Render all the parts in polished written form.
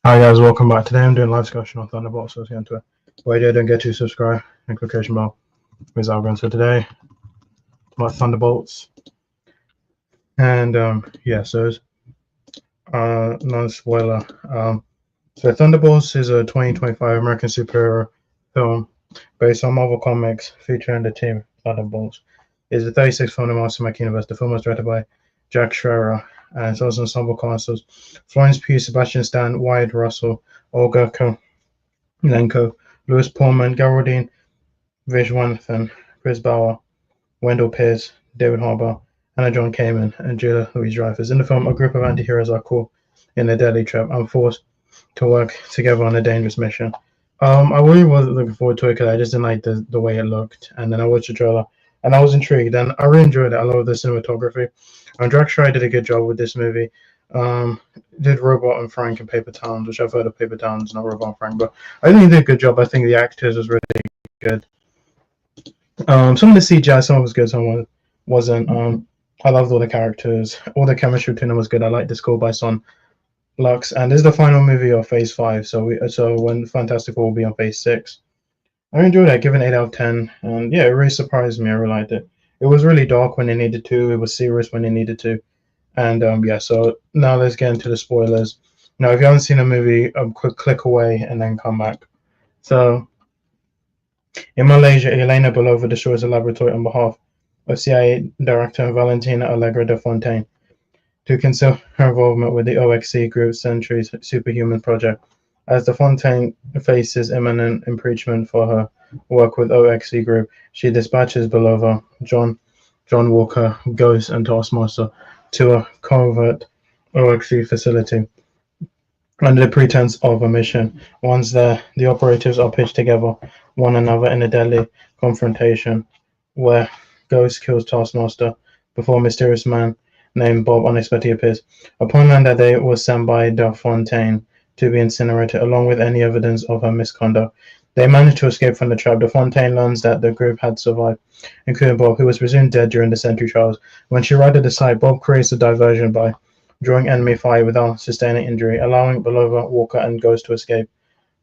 Hi guys, welcome back. Today I'm doing live discussion on Thunderbolts, so let's get into it. What you don't get to subscribe and click notification bell. Here's our so today about Thunderbolts. And yeah, so it's non-spoiler. So Thunderbolts is a 2025 American superhero film based on Marvel Comics featuring the team Thunderbolts. It's the 36th film in the Marvel Cinematic Universe. The film was directed by Jack Schreier and it's also ensemble cast as Florence Pugh, Sebastian Stan, Wyatt Russell, Olga Kurylenko, Louis Pullman, Geraldine Viswanathan, Chris Bauer, Wendell Pierce, David Harbour, Anna John Kamen, and Julia Louis-Dreyfus. In the film, a group of anti-heroes are caught in a deadly trap and forced to work together on a dangerous mission. I really wasn't looking forward to it because I just didn't like the way it looked. And then I watched the trailer and I was intrigued and I really enjoyed it. I love the cinematography. And Jack Schreier did a good job with this movie. Did Robot and Frank and Paper Towns, which I've heard of Paper Towns, not Robot and Frank, but I think he did a good job. I think the actors was really good. Some of the CGI, some of it was good, some of it wasn't. I loved all the characters. All the chemistry between them was good. I liked the score by Son Lux, and this is the final movie of Phase 5. So when Fantastic Four will be on Phase 6. I enjoyed it. I give it an 8 out of 10, and yeah, it really surprised me. I really liked it. It was really dark when it needed to. It was serious when it needed to, and yeah. So now let's get into the spoilers. Now, if you haven't seen a movie, quick click away and then come back. So, in Malaysia, Elena Belova destroys a laboratory on behalf of CIA Director Valentina Allegra de Fontaine to conceal her involvement with the OXC Group's Century Superhuman Project. As de Fontaine faces imminent impeachment for her work with OXC Group, she dispatches Belova, John Walker, Ghost, and Taskmaster to a covert OXC facility under the pretense of a mission. Once there, the operatives are pitched together one another in a deadly confrontation where Ghost kills Taskmaster before a mysterious man named Bob unexpectedly appears. Upon learning that they were sent by de Fontaine to be incinerated, along with any evidence of her misconduct, they managed to escape from the trap. De Fontaine learns that the group had survived, including Bob, who was presumed dead during the Century trials. When she arrived at the site, Bob creates a diversion by drawing enemy fire without sustaining injury, allowing Belova, Walker, and Ghost to escape.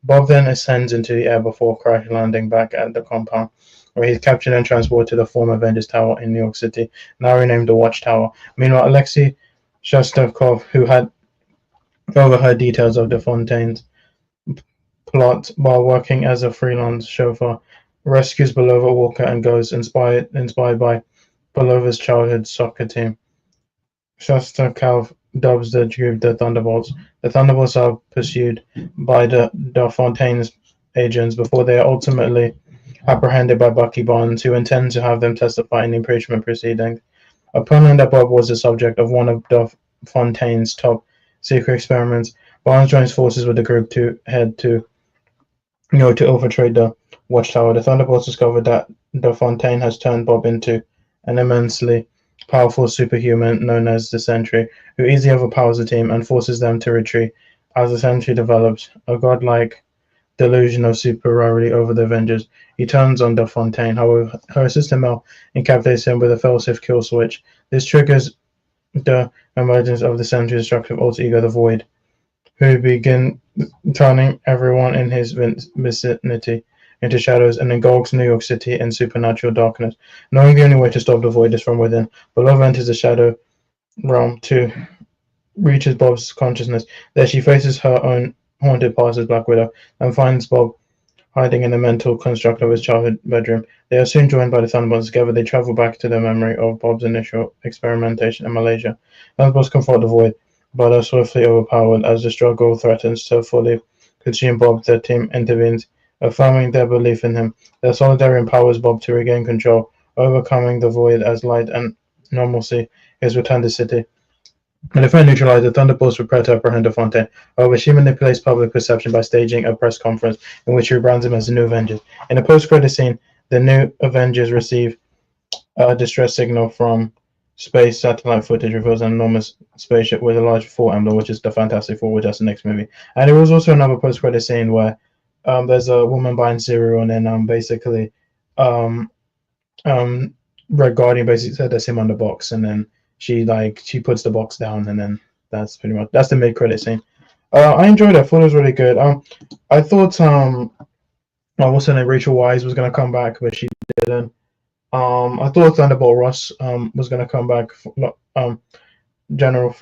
Bob then ascends into the air before crash landing back at the compound, where he's captured and transported to the former Avengers Tower in New York City, now renamed the Watchtower. Meanwhile, Alexei Shostakov, who had overheard details of de Fontaine's plot while working as a freelance chauffeur, rescues Belova, Walker, and Ghost, inspired by Belova's childhood soccer team. Shostakov dubs the group the Thunderbolts. The Thunderbolts are pursued by de Fontaine's agents before they are ultimately apprehended by Bucky Barnes, who intends to have them testify in the impeachment proceedings. Upon learning that Bob was the subject of one of de Fontaine's top secret experiments, Barnes joins forces with the group to head to infiltrate the Watchtower. The Thunderbolts discover that de Fontaine has turned Bob into an immensely powerful superhuman known as the Sentry, who easily overpowers the team and forces them to retreat. As the Sentry develops a godlike delusion of superiority over the Avengers, he turns on de Fontaine. However, her assistant Mel incapacitates him with a failsafe kill switch. This triggers the emergence of the Sentry's destructive alter ego, the Void, who begin turning everyone in his vicinity into shadows and engulfs New York City in supernatural darkness. Knowing the only way to stop the Void is from within, Belova enters the shadow realm to reaches Bob's consciousness. There she faces her own haunted past as Black Widow and finds Bob hiding in the mental construct of his childhood bedroom. They are soon joined by the Thunderbolts. Together they travel back to the memory of Bob's initial experimentation in Malaysia. Thunderbolts confront the Void, but are swiftly overpowered as the struggle threatens to fully consume Bob. The team intervenes, affirming their belief in him. Their solidarity empowers Bob to regain control, overcoming the Void as light and normalcy is returned to the city. In a fair neutralizer, the Thunderbolts prepare to apprehend de Fontaine. However, she manipulates public perception by staging a press conference in which she rebrands him as the New Avengers. In a post-credit scene, the New Avengers receive a distress signal from space. Satellite footage reveals an enormous spaceship with a large Four emblem, which is the Fantastic Four, which is the next movie. And there was also another post-credit scene where there's a woman buying cereal, and then basically Red Guardian basically said there's him on the box, and then she puts the box down, and then that's pretty much the mid-credit scene. I enjoyed it. I thought it was really good. I thought what's her name, Rachel Wise was gonna come back, but she didn't. I thought Thunderbolt Ross was gonna come back. General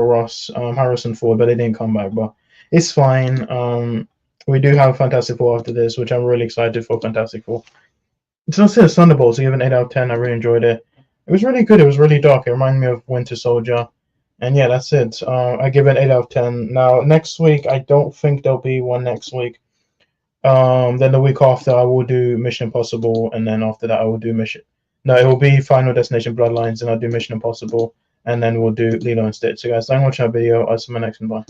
Ross, Harrison Ford, but they didn't come back. But it's fine. We do have Fantastic Four after this, which I'm really excited for. Fantastic Four. So I said Thunderbolts. I give it an 8 out of 10. I really enjoyed it. It was really good. It was really dark. It reminded me of Winter Soldier. And yeah, that's it. I give it an 8 out of 10. Now next week, I don't think there'll be one next week. Then the week after, I will do Mission Impossible, and then after that, I will do Mission. No, it will be Final Destination Bloodlines, and I'll do Mission Impossible, and then we'll do Lilo and Stitch. So guys, thanks for watching our video. I'll see you in my next one. Bye.